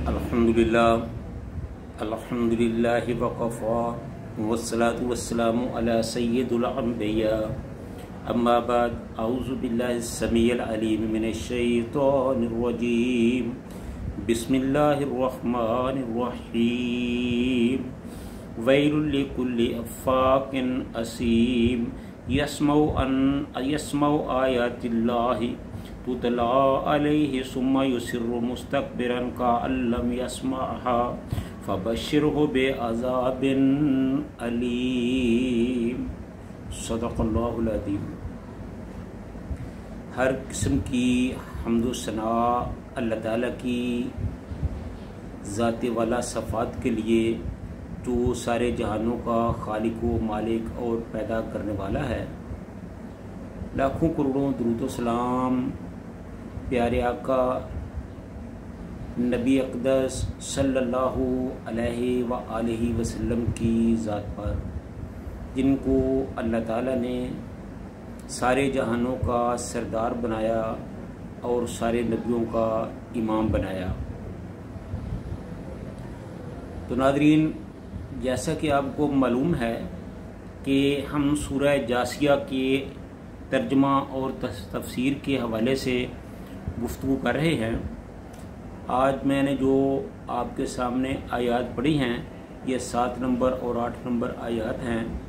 अल्हम्दुलिल्लाहि वक़फ़ा वस्सलातु वस्सलामु अला सय्यिदिल अंबिया अम्मा बाद अऊज़ु बिल्लाहि समीइल अलीम मिनश शैतानिर रजीम बिस्मिल्लाहिर रहमानिर रहीम वैलुल लिकुल्लि अफ़्फ़ाकिन असीम यस्मउ आयातिल्लाहि तुतला अलैहि सुम्मा युसिर्रु मुस्तकबिरन कअल्लम यस्मअहा फबश्शिरहु बिअज़ाबिन अलीम। सदक़ल्लाहुल अज़ीम। हर किस्म की हम्दो सना अल्लाह ताला की ज़ात वाला सफ़ात के लिए जो सारे जहानों का खालिक व मालिक और पैदा करने वाला है। लाखों करोड़ों दुरूद व सलाम प्यारे आका नबी अक़दस सल्लल्लाहु अलैहि व आलिहि वसल्लम की ज़ात पर, जिनको अल्लाह ताला ने सारे जहानों का सरदार बनाया और सारे नबियों का इमाम बनाया। तो नाज़रीन, जैसा कि आपको मालूम है कि हम सूरह जासिया के तर्जमा और तफसीर के हवाले से गुफ्तगू कर रहे हैं। आज मैंने जो आपके सामने आयत पढ़ी हैं, ये 7 नंबर और 8 नंबर आयत हैं।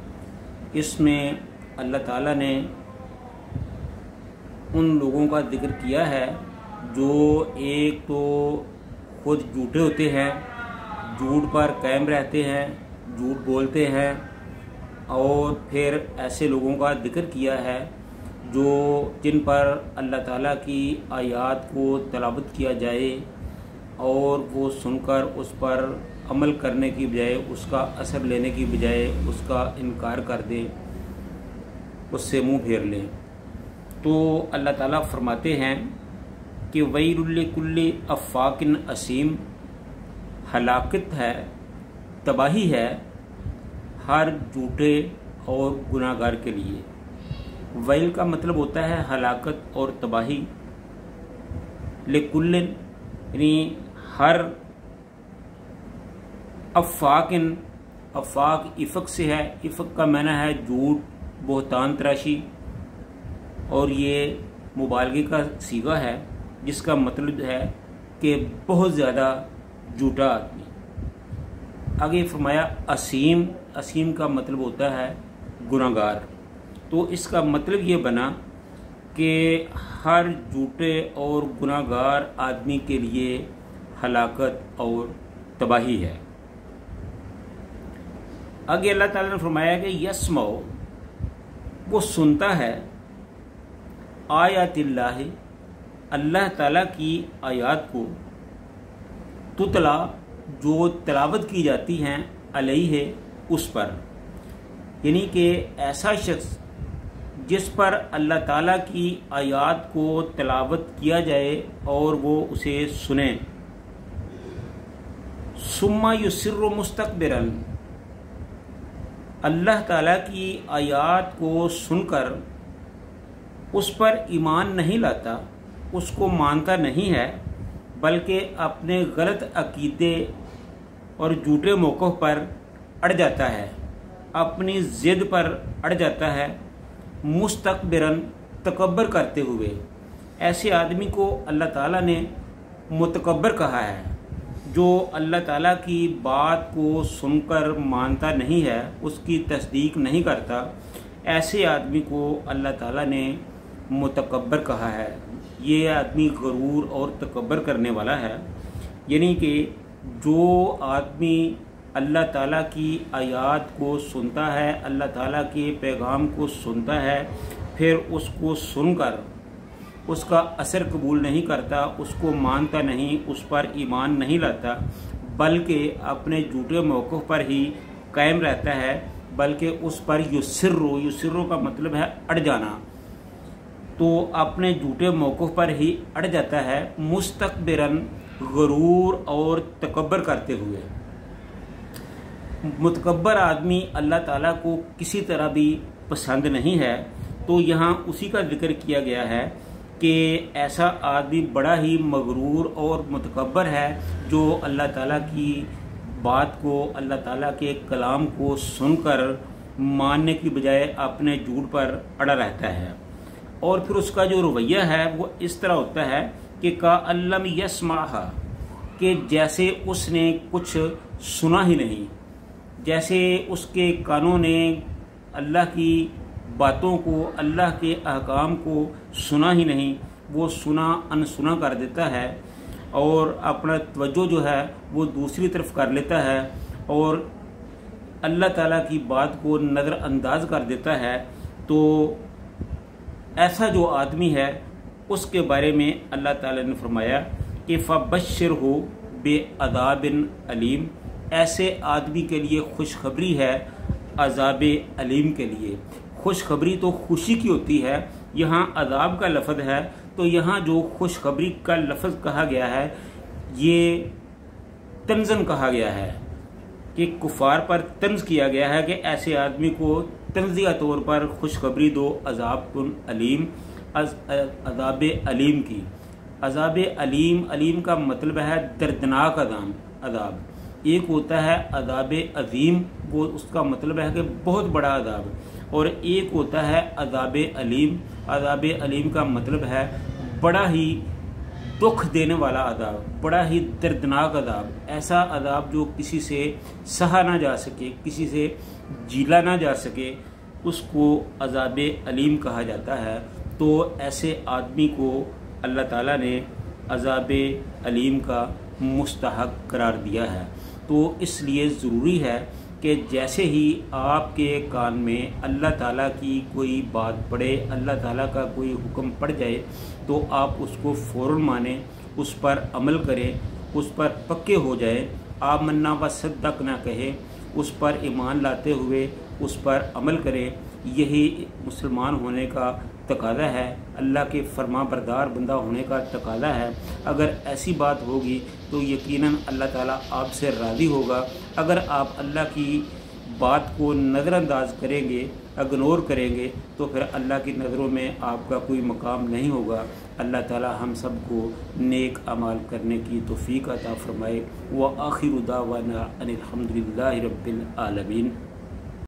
इसमें अल्लाह ताला ने उन लोगों का जिक्र किया है जो एक तो खुद झूठे होते हैं, झूठ पर कायम रहते हैं, झूठ बोलते हैं, और फिर ऐसे लोगों का जिक्र किया है जो जिन पर अल्लाह ताला की आयत को तलावत किया जाए और वो सुनकर उस पर अमल करने की बजाय, उसका असर लेने की बजाय उसका इनकार कर दें, उससे मुंह फेर लें। तो अल्लाह ताला फरमाते हैं कि वैलुल लिकुल्लि अफ़्फ़ाकिन असीम, हलाकत है, तबाही है हर झूठे और गुनाहगार के लिए। वैल का मतलब होता है हलाकत और तबाही। लिकुल्लिन यानी हर, अफ़्फ़ाकिन, अफ़्फ़ाक इफ़क से है, इफ़क का माना है झूठ, बोहतान तराशी, और ये मुबालगे का सीगा है जिसका मतलब है कि बहुत ज़्यादा झूठा आदमी। आगे फरमाया असीम, असीम का मतलब होता है गुनाहगार। तो इसका मतलब ये बना कि हर झूठे और गुनाहगार आदमी के लिए हलाकत और तबाही है। आगे अल्लाह ताला ने फरमाया कि यस्मौ, वो सुनता है, आयातिल्लाहि, अल्लाह ताला की आयत को, तुतला, जो तिलावत की जाती हैं, अलैहि, उस पर, यानी कि ऐसा शख्स जिस पर अल्लाह ताला की आयत को तिलावत किया जाए और वो उसे सुने, सुम्मा युसिर्रु मुस्तकबिरन, अल्लाह ताला की आयत को सुनकर उस पर ईमान नहीं लाता, उसको मानता नहीं है, बल्कि अपने गलत अकीदे और झूठे मौक़िफ़ पर अड़ जाता है, अपनी ज़िद पर अड़ जाता है, मुस्तकबिरन, तकब्बर करते हुए। ऐसे आदमी को अल्लाह ताला ने मुतकब्बर कहा है, जो अल्लाह ताला की बात को सुनकर मानता नहीं है, उसकी तस्दीक नहीं करता। ऐसे आदमी को अल्लाह ताला ने मुतकब्बर कहा है। ये आदमी गरूर और तकब्बर करने वाला है। यानी कि जो आदमी अल्लाह ताला की आयत को सुनता है, अल्लाह ताला के पैगाम को सुनता है, फिर उसको सुनकर उसका असर कबूल नहीं करता, उसको मानता नहीं, उस पर ईमान नहीं लाता, बल्कि अपने झूठे मौक़िफ़ पर ही कायम रहता है, बल्कि उस पर युसिर्रु, युसिर्रु का मतलब है अड़ जाना, तो अपने झूठे मौक़िफ़ पर ही अड़ जाता है, मुस्तकबिरन, गरूर और तकब्बर करते हुए। मुतकब्बर आदमी अल्लाह ताला को किसी तरह भी पसंद नहीं है। तो यहाँ उसी का जिक्र किया गया है کہ ایسا آدمی بڑا ہی مغرور اور متکبر ہے جو اللہ تعالیٰ کی بات کو، اللہ تعالیٰ کے کلام کو سن کر ماننے کی بجائے اپنے جھوٹ پر اڑا رہتا ہے، اور پھر اس کا جو رویہ ہے وہ اس طرح ہوتا ہے کہ کَأَلَّمْ يَسْمَعْهَا، کہ جیسے اس نے کچھ سنا ہی نہیں، جیسے اس کے کانوں نے اللہ کی باتوں کو، اللہ کے احکام کو سنا ہی نہیں، وہ سنا انسنا کر دیتا ہے اور اپنا توجہ جو ہے وہ دوسری طرف کر لیتا ہے اور اللہ تعالیٰ کی بات کو نظر انداز کر دیتا ہے۔ تو ایسا جو آدمی ہے اس کے بارے میں اللہ تعالیٰ نے فرمایا کہ فَبَشِّرْهُ بِعَذَابٍ علیم، ایسے آدمی کے لیے خوشخبری ہے عذاب علیم کے لیے۔ خوشخبری تو خوشی کی ہوتی ہے، یہاں عذاب کا لفظ ہے، تو یہاں جو خوشخبری کا لفظ کہا گیا ہے یہ طنزاً کہا گیا ہے کہ کفار پر طنز کیا گیا ہے کہ ایسے آدمی کو طنزیہ طور پر خوشخبری دو عذاب علیم، عذاب علیم کی۔ عذاب علیم، علیم کا مطلب ہے دردناک عذاب۔ ایک ہوتا ہے عذاب عظیم، وہ اس کا مطلب ہے کہ بہت بڑا عذاب، اور ایک ہوتا ہے عذاب علیم۔ عذاب علیم کا مطلب ہے بڑا ہی دکھ دینے والا عذاب، بڑا ہی دردناک عذاب، ایسا عذاب جو کسی سے سہا نہ جا سکے، کسی سے جیلا نہ جا سکے، اس کو عذاب علیم کہا جاتا ہے۔ تو ایسے آدمی کو اللہ تعالیٰ نے عذاب علیم کا مستحق قرار دیا ہے۔ تو اس لیے ضروری ہے کہ جیسے ہی آپ کے کان میں اللہ تعالیٰ کی کوئی بات پڑے، اللہ تعالیٰ کا کوئی حکم پڑ جائے، تو آپ اس کو فوراً مانیں، اس پر عمل کریں، اس پر پکے ہو جائیں، آمنا و صدق نہ کہیں، اس پر ایمان لاتے ہوئے اس پر عمل کریں۔ یہی مسلمان ہونے کا تقاضا ہے، اللہ کے فرما بردار بندہ ہونے کا تقاضا ہے۔ اگر ایسی بات ہوگی تو یقیناً اللہ تعالیٰ آپ سے راضی ہوگا۔ اگر آپ اللہ کی بات کو نظر انداز کریں گے، اگنور کریں گے، تو پھر اللہ کی نظروں میں آپ کا کوئی مقام نہیں ہوگا۔ اللہ تعالیٰ ہم سب کو نیک اعمال کرنے کی توفیق عطا فرمائے۔ وآخر دعوانا ان الحمد للہ رب العالمین۔